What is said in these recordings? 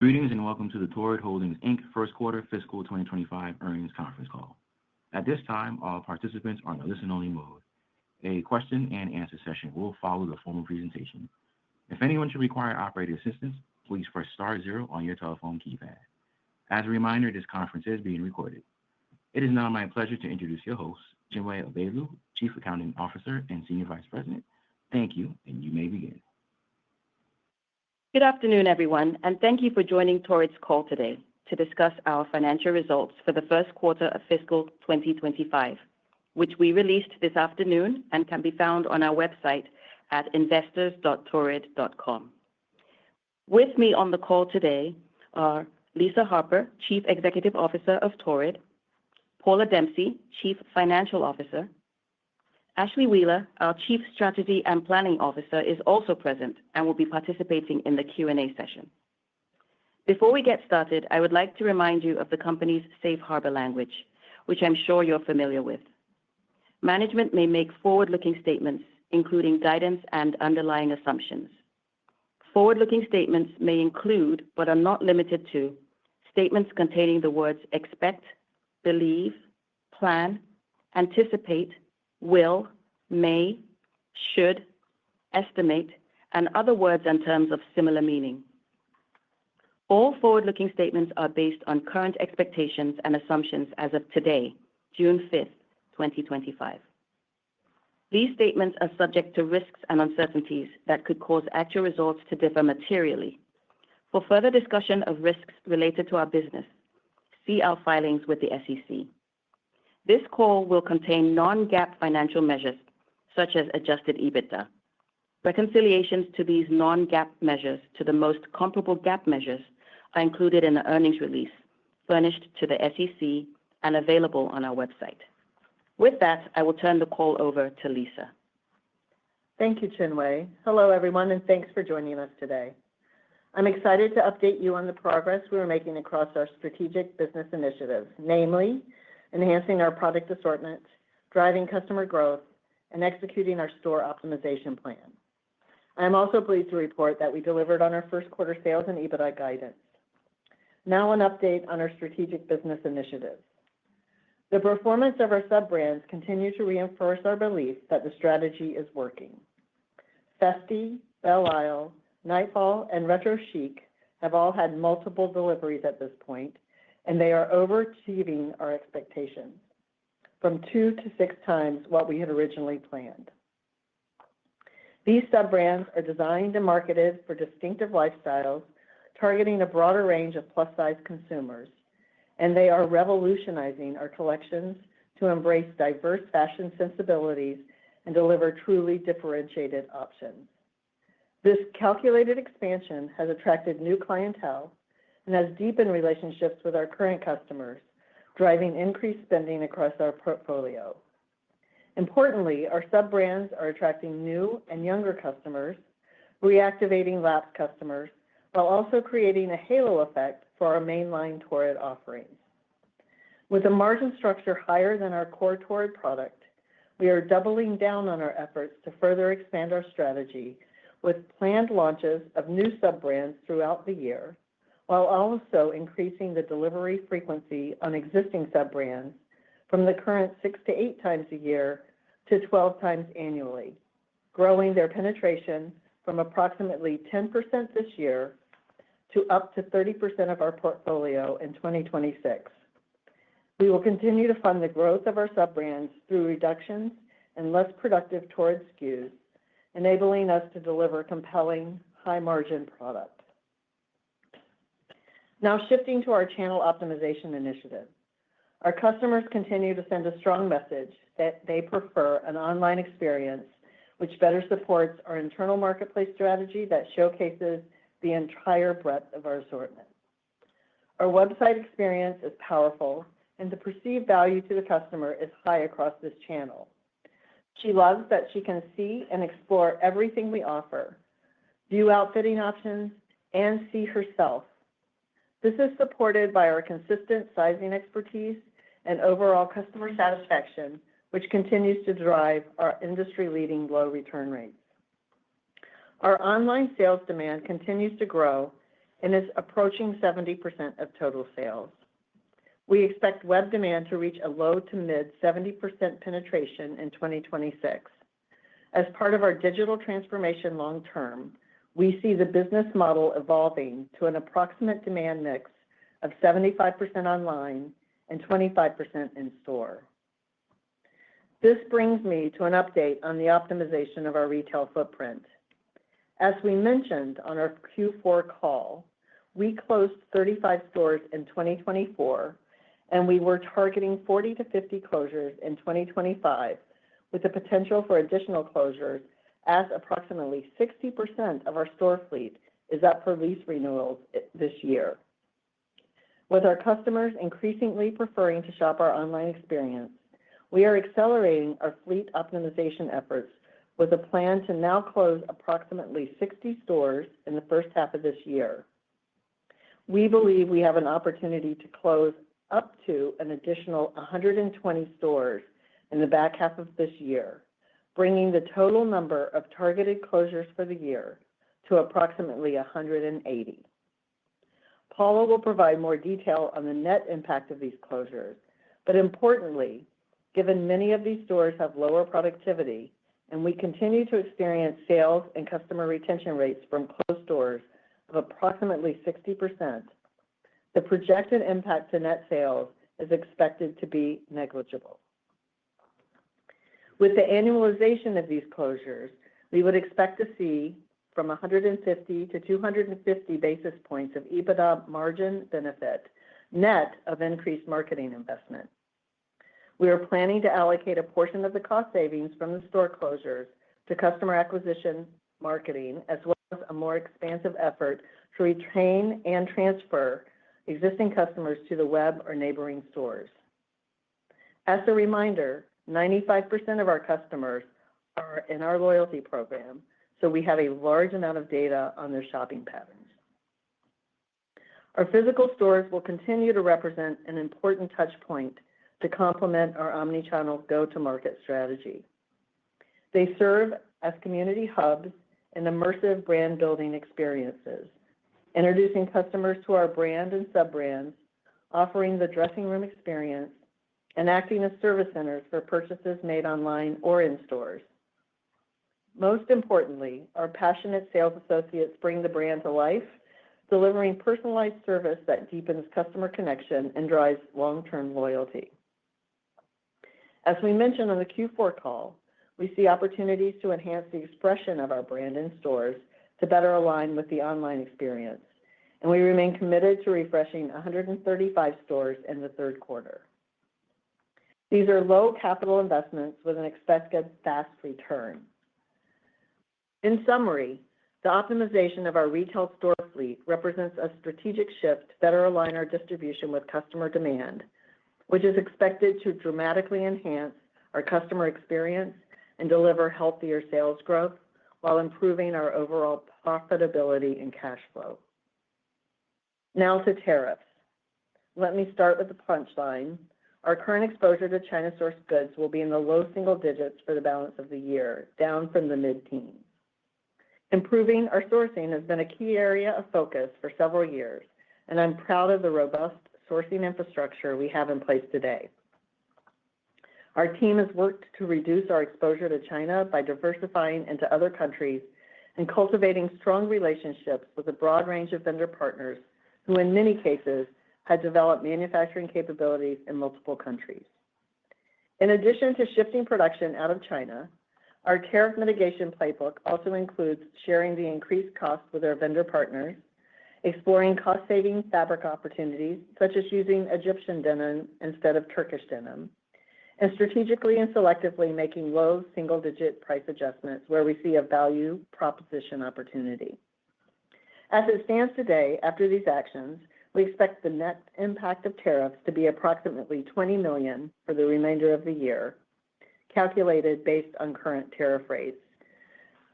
Greetings and welcome to the Torrid Holdings, Inc. First Quarter Fiscal 2025 Earnings Conference Call. At this time, all participants are in a listen-only mode. A question-and-answer session will follow the formal presentation. If anyone should require operator assistance, please press star zero on your telephone keypad. As a reminder, this conference is being recorded. It is now my pleasure to introduce your host, Chinwe Abaelu, Chief Accounting Officer and Senior Vice President. Thank you, and you may begin. Good afternoon, everyone, and thank you for joining Torrid's call today to discuss our financial results for the first quarter of fiscal 2025, which we released this afternoon and can be found on our website at investors.torrid.com. With me on the call today are Lisa Harper, Chief Executive Officer of Torrid, Paula Dempsey, Chief Financial Officer. Ashley Wheeler, our Chief Strategy and Planning Officer, is also present and will be participating in the Q&A session. Before we get started, I would like to remind you of the company's safe harbor language, which I'm sure you're familiar with. Management may make forward-looking statements, including guidance and underlying assumptions. Forward-looking statements may include, but are not limited to, statements containing the words expect, believe, plan, anticipate, will, may, should, estimate, and other words and terms of similar meaning. All forward-looking statements are based on current expectations and assumptions as of today, June 5th, 2025. These statements are subject to risks and uncertainties that could cause actual results to differ materially. For further discussion of risks related to our business, see our filings with the SEC. This call will contain non-GAAP financial measures, such as adjusted EBITDA. Reconciliations to these non-GAAP measures to the most comparable GAAP measures are included in the earnings release, furnished to the SEC and available on our website. With that, I will turn the call over to Lisa. Thank you, Chinwe. Hello, everyone, and thanks for joining us today. I'm excited to update you on the progress we are making across our strategic business initiatives, namely, enhancing our product assortment, driving customer growth, and executing our store optimization plan. I am also pleased to report that we delivered on our first quarter sales and EBITDA guidance. Now an update on our strategic business initiatives. The performance of our sub-brands continue to reinforce our belief that the strategy is working. Festi, Belle Isle, Nightfall, and Retro Chic have all had multiple deliveries at this point, and they are overachieving our expectations from 2 to 6 times what we had originally planned. These sub-brands are designed and marketed for distinctive lifestyles, targeting a broader range of plus-size consumers, and they are revolutionizing our collections to embrace diverse fashion sensibilities and deliver truly differentiated options. This calculated expansion has attracted new clientele and has deepened relationships with our current customers, driving increased spending across our portfolio. Importantly, our sub-brands are attracting new and younger customers, reactivating lapsed customers, while also creating a halo effect for our mainline Torrid offerings. With a margin structure higher than our core Torrid product, we are doubling down on our efforts to further expand our strategy with planned launches of new sub-brands throughout the year, while also increasing the delivery frequency on existing sub-brands from the current 6 to 8 times a year to 12 times annually, growing their penetration from approximately 10% this year to up to 30% of our portfolio in 2026. We will continue to fund the growth of our sub-brands through reductions in less productive Torrid SKUs, enabling us to deliver compelling, high-margin products. Now shifting to our channel optimization initiative. Our customers continue to send a strong message that they prefer an online experience which better supports our internal marketplace strategy that showcases the entire breadth of our assortment. Our website experience is powerful, and the perceived value to the customer is high across this channel. She loves that she can see and explore everything we offer, view outfitting options, and see herself. This is supported by our consistent sizing expertise and overall customer satisfaction, which continues to drive our industry-leading low return rates. Our online sales demand continues to grow, and is approaching 70% of total sales. We expect web demand to reach a low to mid 70% penetration in 2026. As part of our digital transformation long term, we see the business model evolving to an approximate demand mix of 75% online and 25% in store. This brings me to an update on the optimization of our retail footprint. As we mentioned on our Q4 call, we closed 35 stores in 2024, and we were targeting 40 to 50 closures in 2025, with the potential for additional closures as approximately 60% of our store fleet is up for lease renewals this year. With our customers increasingly preferring to shop our online experience, we are accelerating our fleet optimization efforts with a plan to now close approximately 60 stores in the first half of this year. We believe we have an opportunity to close up to an additional 120 stores in the back half of this year, bringing the total number of targeted closures for the year to approximately 180. Paula will provide more detail on the net impact of these closures, but importantly, given many of these stores have lower productivity and we continue to experience sales and customer retention rates from closed stores of approximately 60%, the projected impact to net sales is expected to be negligible. With the annualization of these closures, we would expect to see from 150 to 250 basis points of EBITDA margin benefit, net of increased marketing investment. We are planning to allocate a portion of the cost savings from the store closures to customer acquisition marketing, as well as a more expansive effort to retain and transfer existing customers to the web or neighboring stores. As a reminder, 95% of our customers are in our loyalty program, so we have a large amount of data on their shopping patterns. Our physical stores will continue to represent an important touch point to complement our omnichannel go-to-market strategy. They serve as community hubs and immersive brand building experiences, introducing customers to our brand and sub-brands, offering the dressing room experience, and acting as service centers for purchases made online or in stores. Most importantly, our passionate sales associates bring the brand to life, delivering personalized service that deepens customer connection and drives long-term loyalty. As we mentioned on the Q4 call, we see opportunities to enhance the expression of our brand in stores to better align with the online experience, and we remain committed to refreshing 135 stores in the third quarter. These are low capital investments with an expected fast return. In summary, the optimization of our retail store fleet represents a strategic shift to better align our distribution with customer demand, which is expected to dramatically enhance our customer experience and deliver healthier sales growth while improving our overall profitability and cash flow. Now to tariffs. Let me start with the punchline. Our current exposure to China-sourced goods will be in the low single digits for the balance of the year, down from the mid-teens. Improving our sourcing has been a key area of focus for several years, and I'm proud of the robust sourcing infrastructure we have in place today. Our team has worked to reduce our exposure to China by diversifying into other countries and cultivating strong relationships with a broad range of vendor partners who, in many cases, had developed manufacturing capabilities in multiple countries. In addition to shifting production out of China, our tariff mitigation playbook also includes sharing the increased costs with our vendor partners, exploring cost-saving fabric opportunities, such as using Egyptian denim instead of Turkish denim, and strategically and selectively making low single-digit price adjustments where we see a value proposition opportunity. As it stands today, after these actions, we expect the net impact of tariffs to be approximately $20 million for the remainder of the year, calculated based on current tariff rates,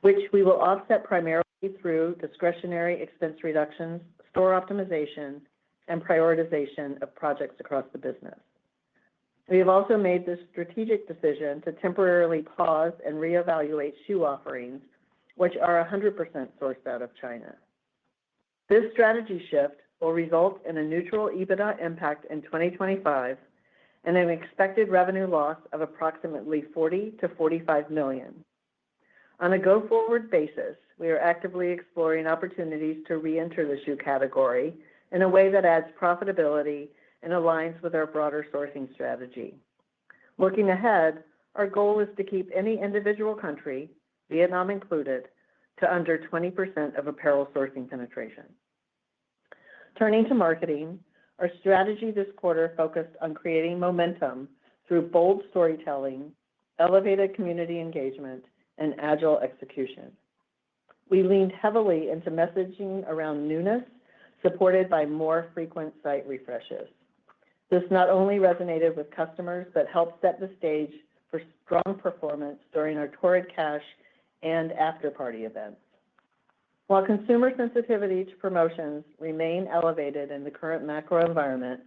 which we will offset primarily through discretionary expense reductions, store optimization, and prioritization of projects across the business. We have also made the strategic decision to temporarily pause and reevaluate shoe offerings, which are 100% sourced out of China. This strategy shift will result in a neutral EBITDA impact in 2025 and an expected revenue loss of approximately $40 to $45 million. On a go-forward basis, we are actively exploring opportunities to re-enter the shoe category in a way that adds profitability and aligns with our broader sourcing strategy. Looking ahead, our goal is to keep any individual country, Vietnam included, to under 20% of apparel sourcing penetration. Turning to marketing, our strategy this quarter focused on creating momentum through bold storytelling, elevated community engagement, and agile execution. We leaned heavily into messaging around newness, supported by more frequent site refreshes. This not only resonated with customers, but helped set the stage for strong performance during our Torrid Cash and after-party events. While consumer sensitivity to promotions remain elevated in the current macro environment,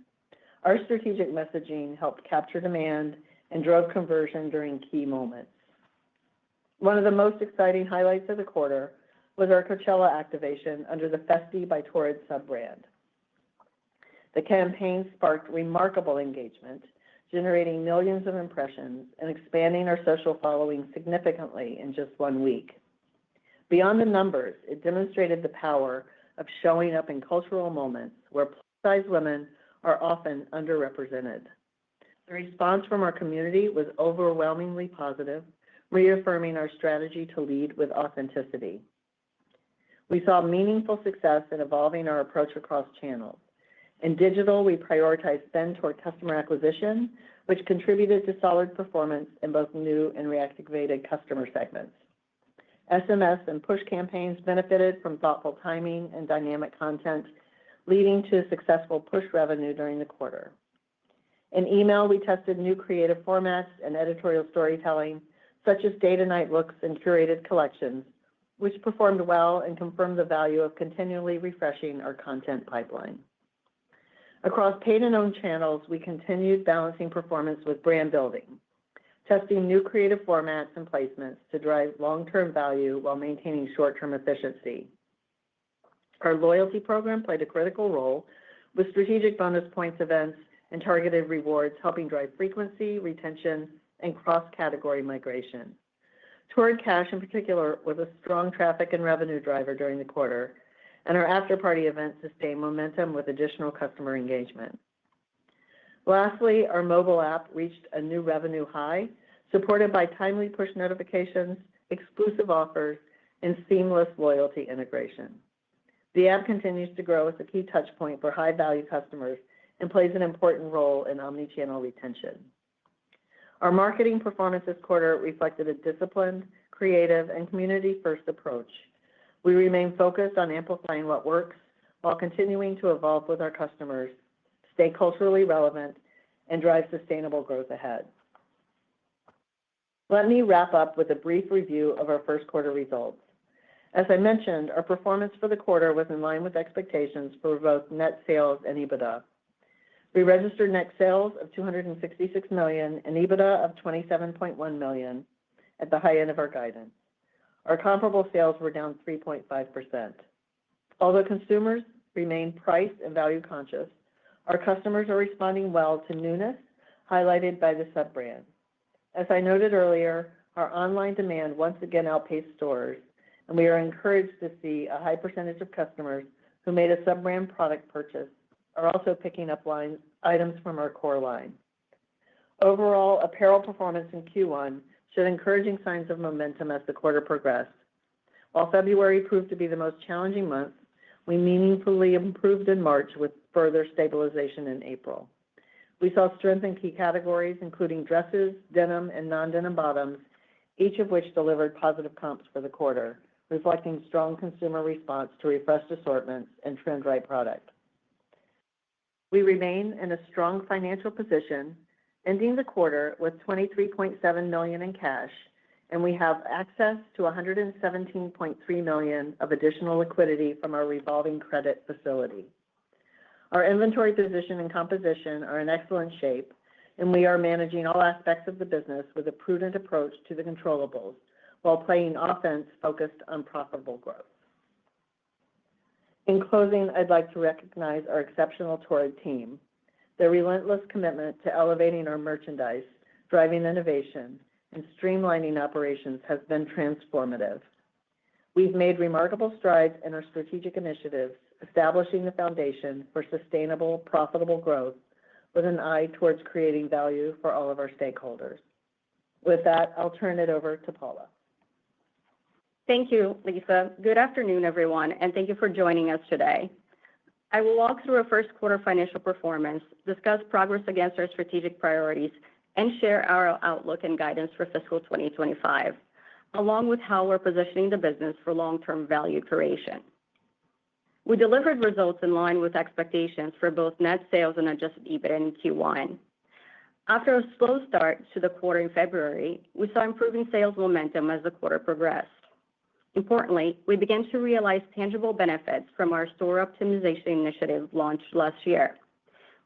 our strategic messaging helped capture demand and drove conversion during key moments. One of the most exciting highlights of the quarter was our Coachella activation under the Festi by Torrid sub-brand. The campaign sparked remarkable engagement, generating millions of impressions and expanding our social following significantly in just 1 week. Beyond the numbers, it demonstrated the power of showing up in cultural moments where plus-size women are often underrepresented. The response from our community was overwhelmingly positive, reaffirming our strategy to lead with authenticity. We saw meaningful success in evolving our approach across channels. In digital, we prioritized spend toward customer acquisition, which contributed to solid performance in both new and reactivated customer segments. SMS and push campaigns benefited from thoughtful timing and dynamic content, leading to successful push revenue during the quarter. In email, we tested new creative formats and editorial storytelling, such as day-to-night looks and curated collections, which performed well and confirmed the value of continually refreshing our content pipeline. Across paid and owned channels, we continued balancing performance with brand building, testing new creative formats and placements to drive long-term value while maintaining short-term efficiency. Our loyalty program played a critical role, with strategic bonus points events and targeted rewards helping drive frequency, retention, and cross-category migration. Torrid Cash, in particular, was a strong traffic and revenue driver during the quarter, and our after-party event sustained momentum with additional customer engagement. Lastly, our mobile app reached a new revenue high, supported by timely push notifications, exclusive offers, and seamless loyalty integration. The app continues to grow as a key touchpoint for high-value customers and plays an important role in omnichannel retention. Our marketing performance this quarter reflected a disciplined, creative, and community-first approach. We remain focused on amplifying what works while continuing to evolve with our customers, stay culturally relevant, and drive sustainable growth ahead. Let me wrap up with a brief review of our first quarter results. As I mentioned, our performance for the quarter was in line with expectations for both net sales and EBITDA. We registered net sales of $266 million and EBITDA of $27.1 million at the high end of our guidance. Our comparable sales were down 3.5%. Although consumers remain price and value conscious, our customers are responding well to newness, highlighted by the sub-brand. As I noted earlier, our online demand once again outpaced stores, and we are encouraged to see a high percentage of customers who made a sub-brand product purchase are also picking up items from our core line. Overall, apparel performance in Q1 showed encouraging signs of momentum as the quarter progressed. While February proved to be the most challenging month, we meaningfully improved in March with further stabilization in April. We saw strength in key categories, including dresses, denim, and non-denim bottoms, each of which delivered positive comps for the quarter, reflecting strong consumer response to refreshed assortments and trend-right product. We remain in a strong financial position, ending the quarter with $23.7 million in cash, and we have access to $117.3 million of additional liquidity from our revolving credit facility. Our inventory position and composition are in excellent shape, and we are managing all aspects of the business with a prudent approach to the controllables, while playing offense focused on profitable growth. In closing, I'd like to recognize our exceptional Torrid team. Their relentless commitment to elevating our merchandise, driving innovation, and streamlining operations has been transformative. We've made remarkable strides in our strategic initiatives, establishing the foundation for sustainable, profitable growth with an eye towards creating value for all of our stakeholders. With that, I'll turn it over to Paula. Thank you, Lisa. Good afternoon, everyone, and thank you for joining us today. I will walk through our first quarter financial performance, discuss progress against our strategic priorities, and share our outlook and guidance for fiscal 2025, along with how we're positioning the business for long-term value creation. We delivered results in line with expectations for both net sales and adjusted EBITDA in Q1. After a slow start to the quarter in February, we saw improving sales momentum as the quarter progressed. Importantly, we began to realize tangible benefits from our store optimization initiative launched last year,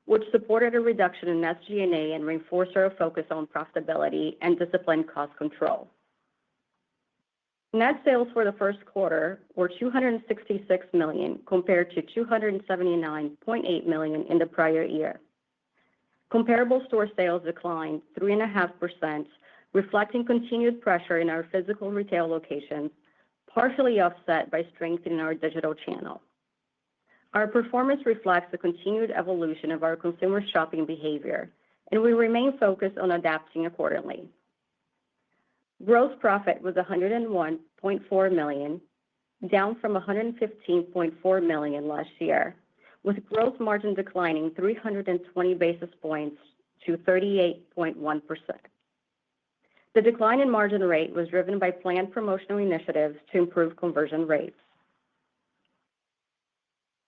which supported a reduction in SG&A and reinforced our focus on profitability and disciplined cost control. Net sales for the first quarter were $266 million compared to $279.8 million in the prior year. Comparable store sales declined 3.5%, reflecting continued pressure in our physical retail locations, partially offset by strength in our digital channel. Our performance reflects the continued evolution of our consumer shopping behavior, and we remain focused on adapting accordingly. Gross profit was $101.4 million, down from $115.4 million last year, with gross margin declining 320 basis points to 38.1%. The decline in margin rate was driven by planned promotional initiatives to improve conversion rates.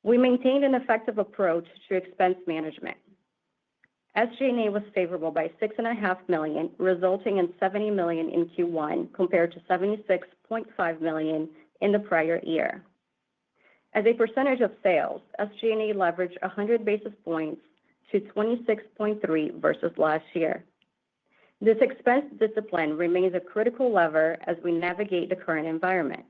We maintained an effective approach to expense management. SG&A was favorable by $6.5 million, resulting in $70 million in Q1 compared to $76.5 million in the prior year. As a percentage of sales, SG&A leveraged 100 basis points to 26.3% versus last year. This expense discipline remains a critical lever as we navigate the current environment.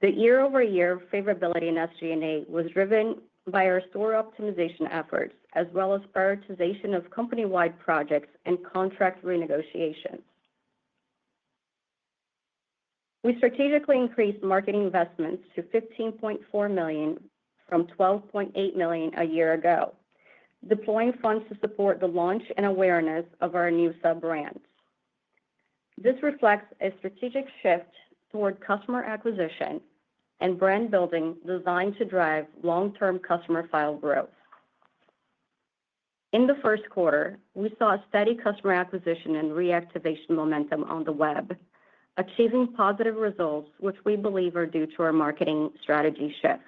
The year-over-year favorability in SG&A was driven by our store optimization efforts, as well as prioritization of company-wide projects and contract renegotiations. We strategically increased marketing investments to $15.4 million from $12.8 million a year ago, deploying funds to support the launch and awareness of our new sub-brands. This reflects a strategic shift toward customer acquisition and brand building designed to drive long-term customer file growth. In the first quarter, we saw a steady customer acquisition and reactivation momentum on the web, achieving positive results, which we believe are due to our marketing strategy shift.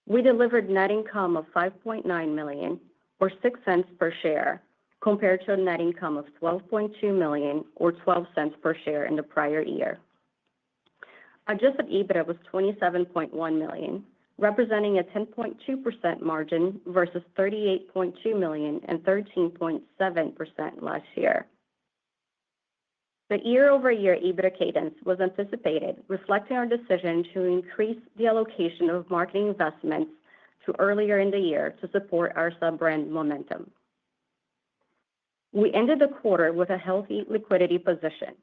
We delivered net income of $5.9 million, or 6 cents per share, compared to a net income of $12.2 million, or 12 cents per share in the prior year. Adjusted EBITDA was $27.1 million, representing a 10.2% margin versus $38.2 million and 13.7% last year. The year-over-year EBITDA cadence was anticipated, reflecting our decision to increase the allocation of marketing investments to earlier in the year to support our sub-brand momentum. We ended the quarter with a healthy liquidity position.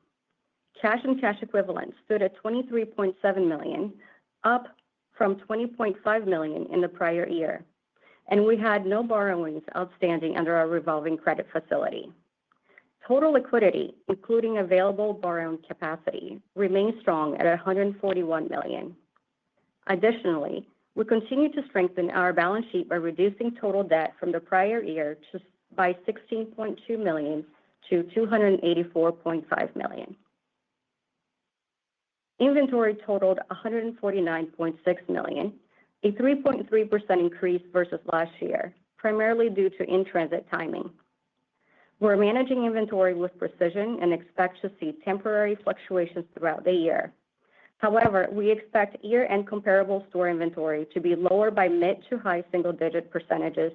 Cash and cash equivalents stood at $23.7 million, up from $20.5 million in the prior year, and we had no borrowings outstanding under our revolving credit facility. Total liquidity, including available borrowing capacity, remains strong at $141 million. Additionally, we continue to strengthen our balance sheet by reducing total debt from the prior year by $16.2 million to $284.5 million. Inventory totaled $149.6 million, a 3.3% increase versus last year, primarily due to in-transit timing. We're managing inventory with precision and expect to see temporary fluctuations throughout the year. However, we expect year-end comparable store inventory to be lower by mid to high single-digit percentages,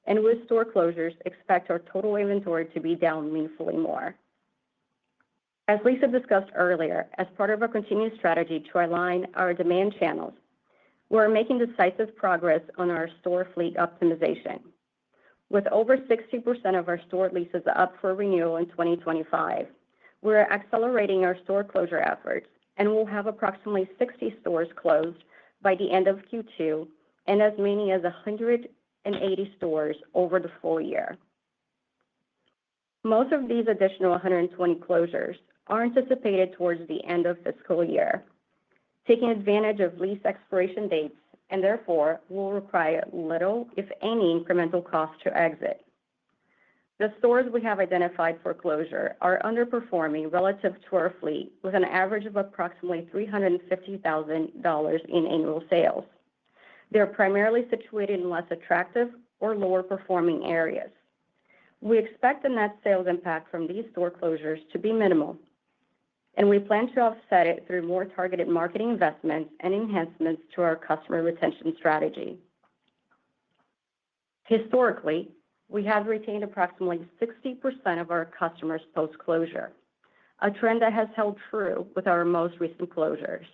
and with store closures, expect our total inventory to be down meaningfully more. As Lisa discussed earlier, as part of our continued strategy to align our demand channels, We're making decisive progress on our store fleet optimization. With over 60% of our store leases up for renewal in 2025, we're accelerating our store closure efforts and will have approximately 60 stores closed by the end of Q2 and as many as 180 stores over the full year. Most of these additional 120 closures are anticipated towards the end of fiscal year, taking advantage of lease expiration dates and therefore will require little, if any, incremental cost to exit. The stores we have identified for closure are underperforming relative to our fleet with an average of approximately $350,000 in annual sales. They're primarily situated in less attractive or lower performing areas. We expect the net sales impact from these store closures to be minimal, and we plan to offset it through more targeted marketing investments and enhancements to our customer retention strategy. Historically, we have retained approximately 60% of our customers post-closure, a trend that has held true with our most recent closures.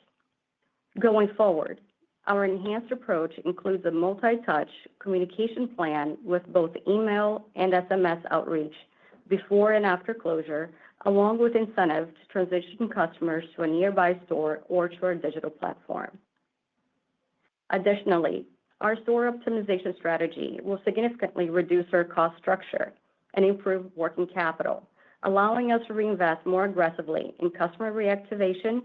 Going forward, our enhanced approach includes a multi-touch communication plan with both email and SMS outreach before and after closure, along with incentives to transition customers to a nearby store or to our digital platform. Additionally, our store optimization strategy will significantly reduce our cost structure and improve working capital, allowing us to reinvest more aggressively in customer reactivation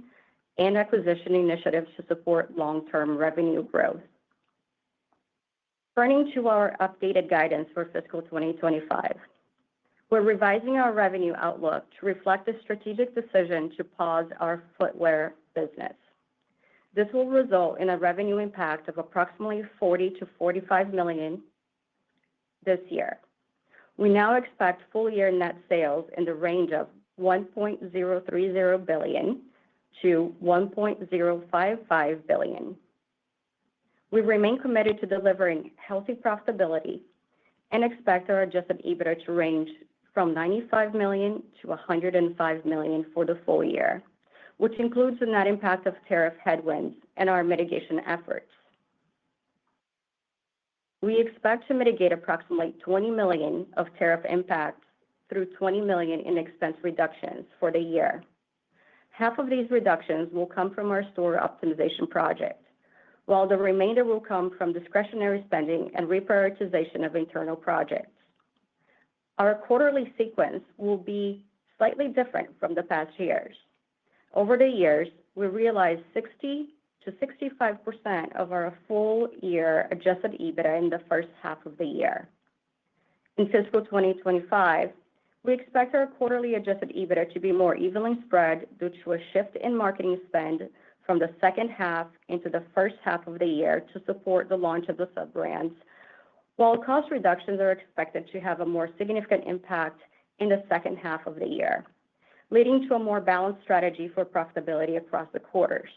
and acquisition initiatives to support long-term revenue growth. Turning to our updated guidance for fiscal 2025, we're revising our revenue outlook to reflect the strategic decision to pause our footwear business. This will result in a revenue impact of approximately $40 to $45 million this year. We now expect full-year net sales in the range of $1.030 billion to $1.055 billion. We remain committed to delivering healthy profitability and expect our adjusted EBITDA to range from $95 million to $105 million for the full year, which includes the net impact of tariff headwinds and our mitigation efforts. We expect to mitigate approximately $20 million of tariff impacts through $20 million in expense reductions for the year. Half of these reductions will come from our store optimization project, while the remainder will come from discretionary spending and reprioritization of internal projects. Our quarterly sequence will be slightly different from the past years. Over the years, we realized 60 to 65% of our full-year adjusted EBITDA in the first half of the year. In fiscal 2025, we expect our quarterly adjusted EBITDA to be more evenly spread due to a shift in marketing spend from the second half into the first half of the year to support the launch of the sub-brands, while cost reductions are expected to have a more significant impact in the second half of the year, leading to a more balanced strategy for profitability across the quarters.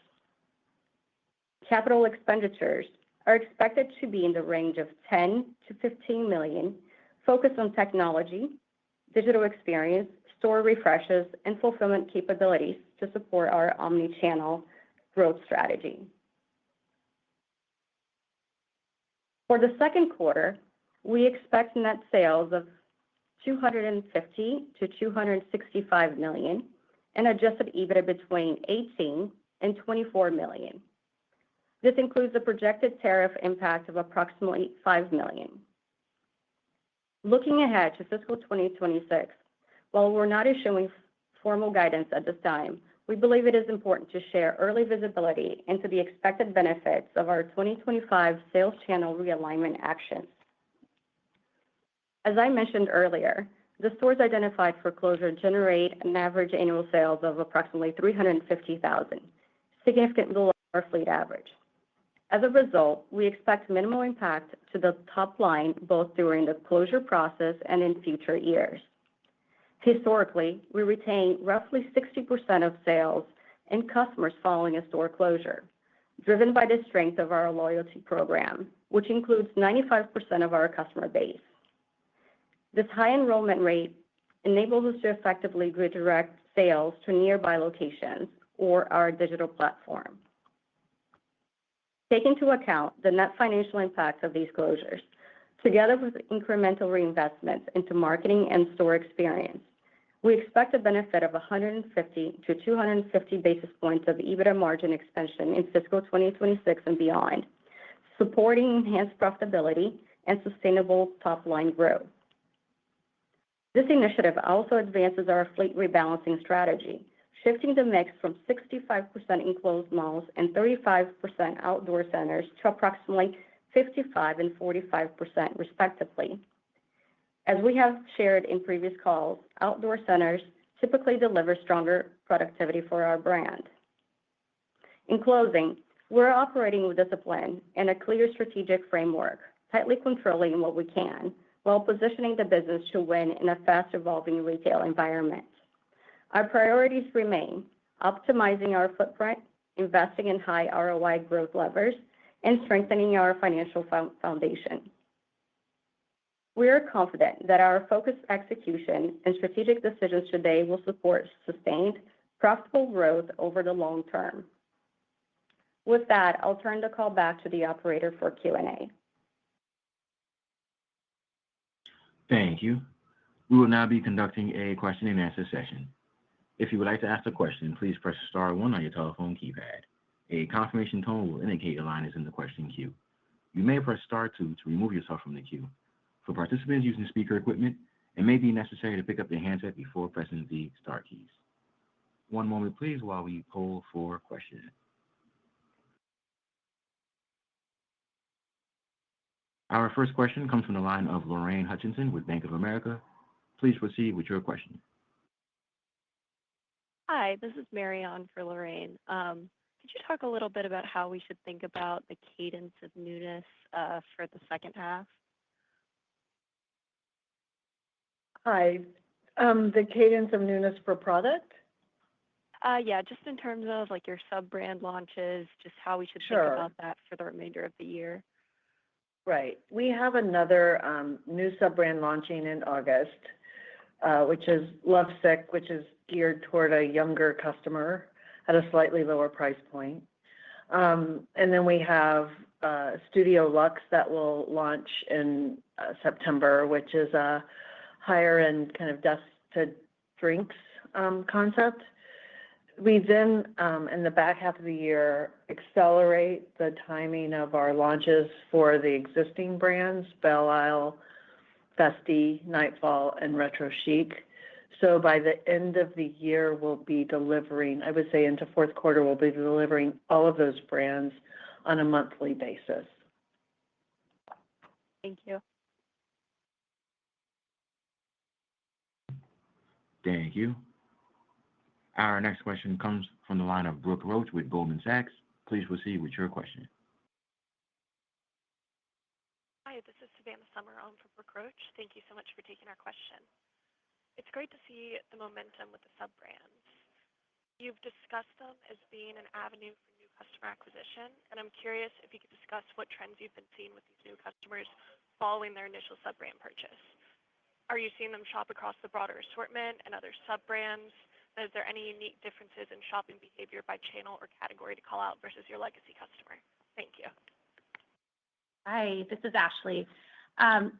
Capital expenditures are expected to be in the range of $10 to $15 million, focused on technology, digital experience, store refreshes, and fulfillment capabilities to support our omnichannel growth strategy. For the second quarter, we expect net sales of $250 to $265 million and adjusted EBITDA between $18 and $24 million. This includes a projected tariff impact of approximately $5 million. Looking ahead to fiscal 2026, while we're not issuing formal guidance at this time, we believe it is important to share early visibility into the expected benefits of our 2025 sales channel realignment actions. As I mentioned earlier, the stores identified for closure generate an average annual sales of approximately $350,000, significantly below our fleet average. As a result, we expect minimal impact to the top line both during the closure process and in future years. Historically, we retain roughly 60% of sales and customers following a store closure, driven by the strength of our loyalty program, which includes 95% of our customer base. This high enrollment rate enables us to effectively redirect sales to nearby locations or our digital platform. Take into account the net financial impact of these closures, together with incremental reinvestments into marketing and store experience. We expect a benefit of 150 to 250 basis points of EBITDA margin expansion in fiscal 2026 and beyond, supporting enhanced profitability and sustainable top-line growth. This initiative also advances our fleet rebalancing strategy, shifting the mix from 65% enclosed malls and 35% outdoor centers to approximately 55% and 45%, respectively. As we have shared in previous calls, outdoor centers typically deliver stronger productivity for our brand. In closing, we're operating with discipline and a clear strategic framework, tightly controlling what we can, while positioning the business to win in a fast-evolving retail environment. Our priorities remain optimizing our footprint, investing in high ROI growth levers, and strengthening our financial foundation. We are confident that our focused execution and strategic decisions today will support sustained, profitable growth over the long term. With that, I'll turn the call back to the operator for Q&A. Thank you. We will now be conducting a question-and-answer session. If you would like to ask a question, please press star one on your telephone keypad. A confirmation tone will indicate your line is in the question queue. You may press star two to remove yourself from the queue. For participants using speaker equipment, it may be necessary to pick up the handset before pressing the star keys. One moment, please, while we poll for questions. Our first question comes from the line of Lorraine Hutchinson with Bank of America. Please proceed with your question. Hi, this is Mary on for Lorraine. Could you talk a little bit about how we should think about the cadence of newness for the second half? Hi. The cadence of newness for product? Yeah, just in terms of like your sub-brand launches, just how we should think Sure. about that for the remainder of the year. Right. We have another new sub-brand launching in August, which is Lovesick, which is geared toward a younger customer at a slightly lower price point. And then we have Studio Luxe that will launch in September, which is a higher-end kind of desk-to drinks concept. We then, in the back half of the year, accelerate the timing of our launches for the existing brands, Belle Isle, Festi, Nightfall, and Retro Chic. So by the end of the year, we'll be delivering, I would say into fourth quarter, we'll be delivering all of those brands on a monthly basis. Thank you. Thank you. Our next question comes from the line of Brooke Roach with Goldman Sachs. Please proceed with your question. Hi, this is Savannah Summer on for Brooke Roach. Thank you so much for taking our question. It's great to see the momentum with the sub-brands. You've discussed them as being an avenue for new customer acquisition, and I'm curious if you could discuss what trends you've been seeing with these new customers following their initial sub-brand purchase. Are you seeing them shop across the broader assortment and other sub-brands? Is there any unique differences in shopping behavior by channel or category to call out versus your legacy customer? Thank you. Hi, this is Ashley.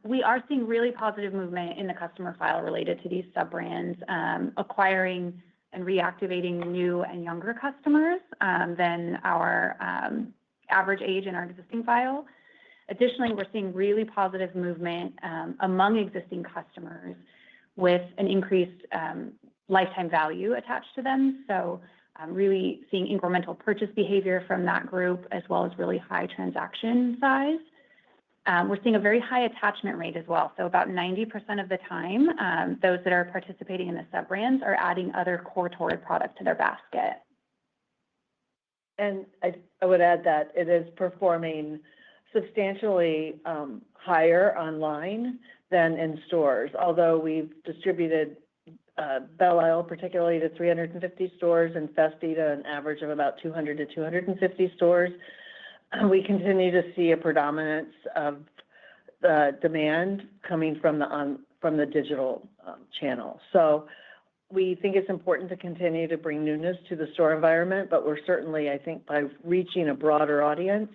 We are seeing really positive movement in the customer file related to these sub-brands, acquiring and reactivating new and younger customers than our average age in our existing file. Additionally, we're seeing really positive movement among existing customers with an increased lifetime value attached to them. So really seeing incremental purchase behavior from that group, as well as really high transaction size. We're seeing a very high attachment rate as well. So about 90% of the time, those that are participating in the sub-brands are adding other core Torrid products to their basket. And I would add that it is performing substantially higher online than in stores. Although we've distributed Belle Isle particularly to 350 stores and Festi to an average of about 200 to 250 stores, we continue to see a predominance of the demand coming from the digital channel. So we think it's important to continue to bring newness to the store environment, but we're certainly, I think, by reaching a broader audience,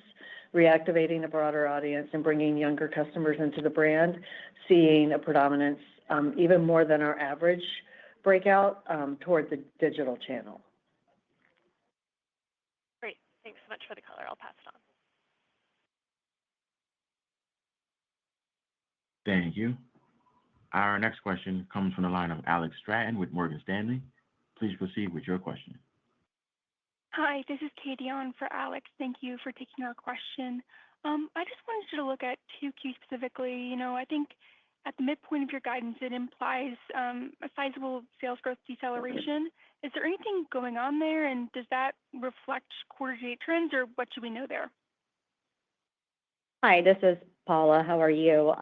reactivating a broader audience, and bringing younger customers into the brand, seeing a predominance, even more than our average breakout, toward the digital channel. Great. Thanks so much for the color. I'll pass it on. Thank you. Our next question comes from the line of Alex Stratton with Morgan Stanley. Please proceed with your question. Hi, this is Katie on for Alex. Thank you for taking our question. I just wanted you to look at 2Q specifically. I think at the midpoint of your guidance, it implies a sizable sales growth deceleration. Is there anything going on there, and does that reflect quarter-to-date trends, or what should we know there? Hi, this is Paula. How are you?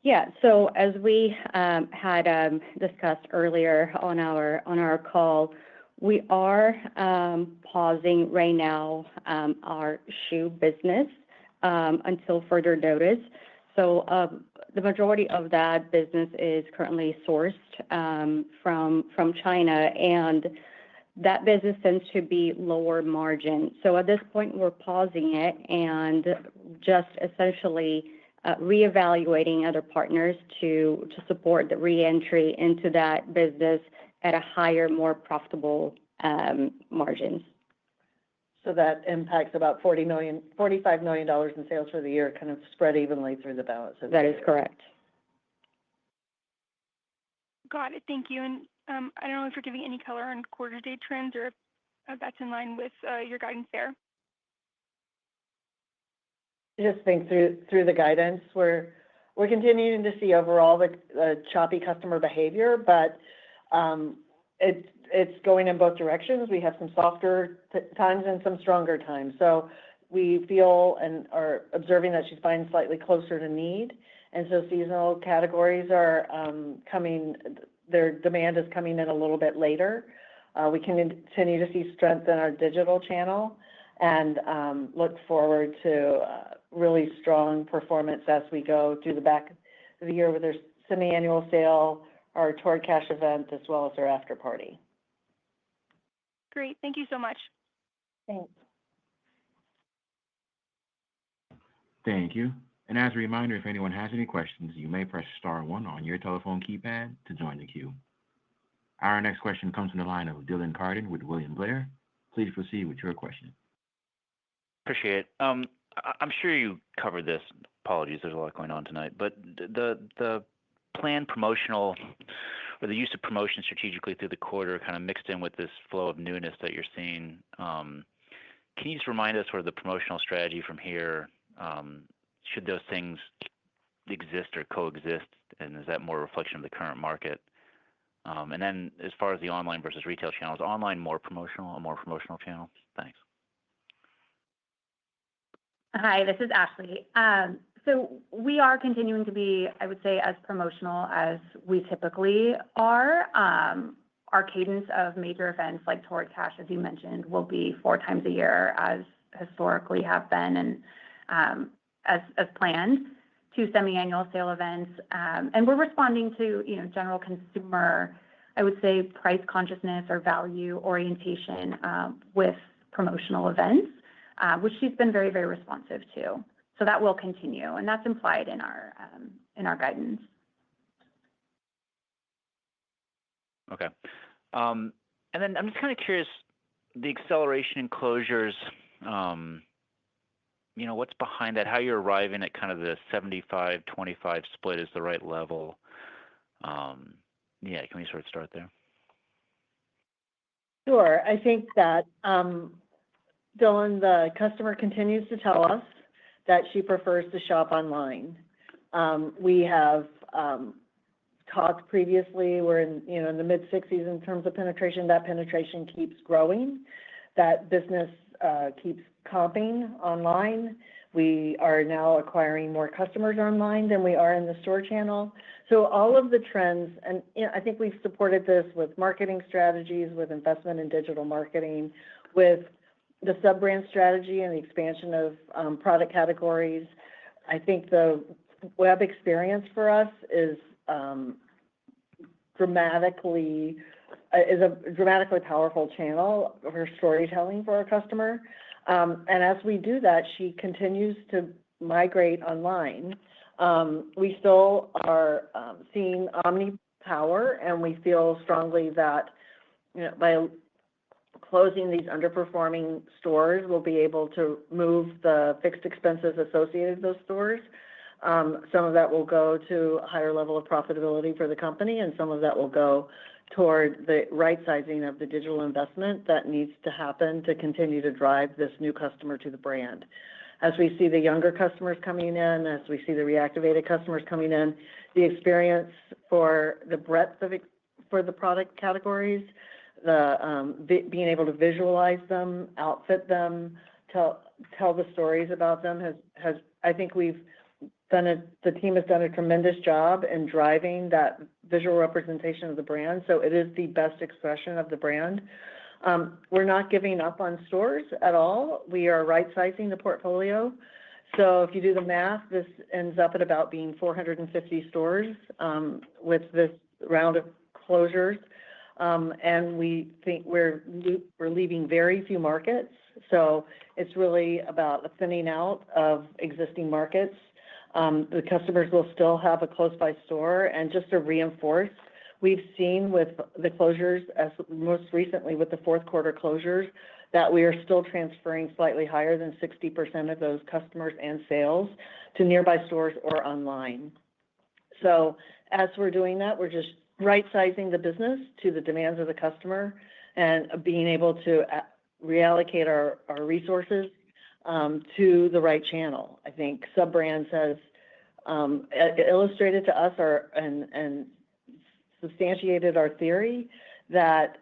Yeah, so as we had discussed earlier on our call, we are pausing right now our shoe business until further notice. So the majority of that business is currently sourced from China, and that business tends to be lower margin. So at this point, we're pausing it and just essentially reevaluating other partners to support the reentry into that business at a higher, more profitable margins. So that impacts about $45 million in sales for the year, kind of spread evenly through the balance of the year. That is correct. Got it. Thank you. And I don't know if you're giving any color on quarter-to-date trends or if that's in line with your guidance there. I just think through the guidance, we're continuing to see overall the choppy customer behavior, but it's going in both directions. We have some softer times and some stronger times. So we feel and are observing that she's buying slightly closer to need. And so seasonal categories are coming, their demand is coming in a little bit later. We can continue to see strength in our digital channel and look forward to really strong performance as we go through the back of the year with our semi-annual sale, our Torrid Cash event, as well as our after party. Great. Thank you so much. Thanks. Thank you. And as a reminder, if anyone has any questions, you may press star one on your telephone keypad to join the queue. Our next question comes from the line of Dylan Carden with William Blair. Please proceed with your question. Appreciate it. I'm sure you covered this. Apologies, there's a lot going on tonight. But the planned promotional or the use of promotion strategically through the quarter kind of mixed in with this flow of newness that you're seeing. Can you just remind us sort of the promotional strategy from here? Should those things exist or coexist, and is that more a reflection of the current market? And then as far as the online versus retail channels, online a more promotional channel? Thanks. Hi, this is Ashley. So we are continuing to be, I would say, as promotional as we typically are. Our cadence of major events like Torrid Cash, as you mentioned, will be 4 times a year, as historically have been, and as planned, 2 semi-annual sale events. And we're responding to general consumer, I would say, price consciousness or value orientation with promotional events, which she's been very, very responsive to. So that will continue, and that's implied in our guidance. Okay. And then I'm just kind of curious, the acceleration in closures, what's behind that? How you're arriving at kind of the 75-25 split is the right level? Yeah, can we sort of start there? Sure. I think that, Dylan, the customer continues to tell us that she prefers to shop online. We have talked previously, we're in the mid-60s in terms of penetration. That penetration keeps growing. That business keeps comping online. We are now acquiring more customers online than we are in the store channel. So all of the trends, and I think we've supported this with marketing strategies, with investment in digital marketing, with the sub-brand strategy and the expansion of product categories. I think the web experience for us is dramatically is a dramatically powerful channel for storytelling for our customer. And as we do that, she continues to migrate online. We still are seeing omni power, and we feel strongly that by closing these underperforming stores, we'll be able to move the fixed expenses associated with those stores. Some of that will go to a higher level of profitability for the company, and some of that will go toward the right sizing of the digital investment that needs to happen to continue to drive this new customer to the brand. As we see the younger customers coming in, as we see the reactivated customers coming in, the experience for the breadth of for the product categories, being able to visualize them, outfit them, tell the stories about them has I think the team has done a tremendous job in driving that visual representation of the brand. So it is the best expression of the brand. We're not giving up on stores at all. We are right-sizing the portfolio. So if you do the math, this ends up at about being 450 stores with this round of closures. And we think we're leaving very few markets. So it's really about a thinning out of existing markets. The customers will still have a close-by store. And just to reinforce, we've seen with the closures, as most recently with the fourth quarter closures, that we are still transferring slightly higher than 60% of those customers and sales to nearby stores or online. So as we're doing that, we're just right-sizing the business to the demands of the customer and being able to reallocate our resources to the right channel. I think sub-brands has illustrated to us and substantiated our theory that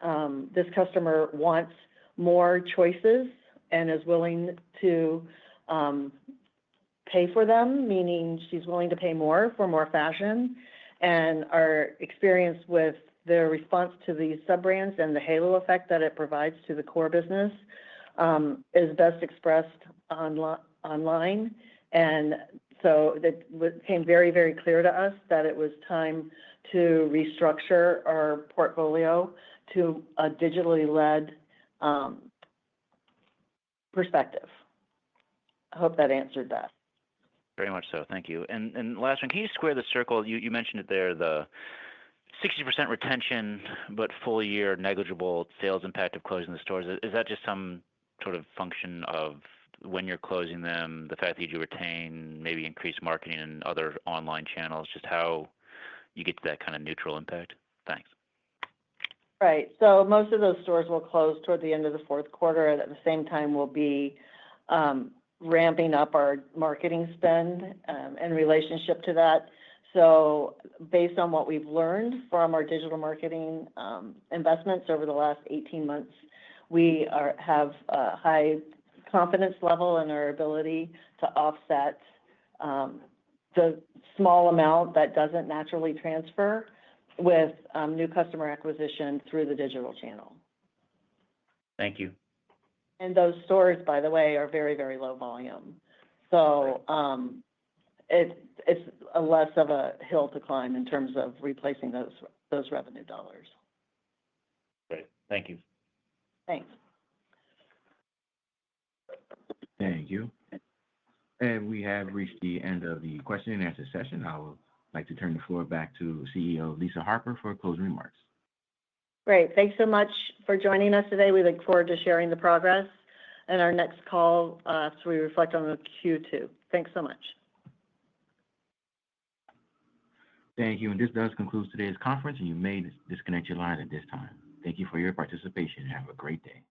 this customer wants more choices and is willing to pay for them, meaning she's willing to pay more for more fashion. And our experience with the response to these sub-brands and the halo effect that it provides to the core business is best expressed online. And so it became very, very clear to us that it was time to restructure our portfolio to a digitally led perspective. I hope that answered that. Very much so. Thank you. And last one, can you square the circle? You mentioned it there, the 60% retention, but full year negligible sales impact of closing the stores. Is that just some sort of function of when you're closing them, the fact that you retain, maybe increase marketing and other online channels, just how you get to that kind of neutral impact? Thanks. Right. So most of those stores will close toward the end of the fourth quarter. And at the same time, we'll be ramping up our marketing spend in relationship to that. So based on what we've learned from our digital marketing investments over the last 18 months, we have a high confidence level in our ability to offset the small amount that doesn't naturally transfer with new customer acquisition through the digital channel. Thank you. And those stores, by the way, are very, very low volume. So it's a less of a hill to climb in terms of replacing those revenue dollars. Great. Thank you. Thanks. Thank you. And we have reached the end of the question and answer session. I would like to turn the floor back to CEO Lisa Harper for closing remarks. Great. Thanks so much for joining us today. We look forward to sharing the progress and our next call after we reflect on the Q2. Thanks so much. Thank you. And this does conclude today's conference, and you may disconnect your line at this time. Thank you for your participation and have a great day.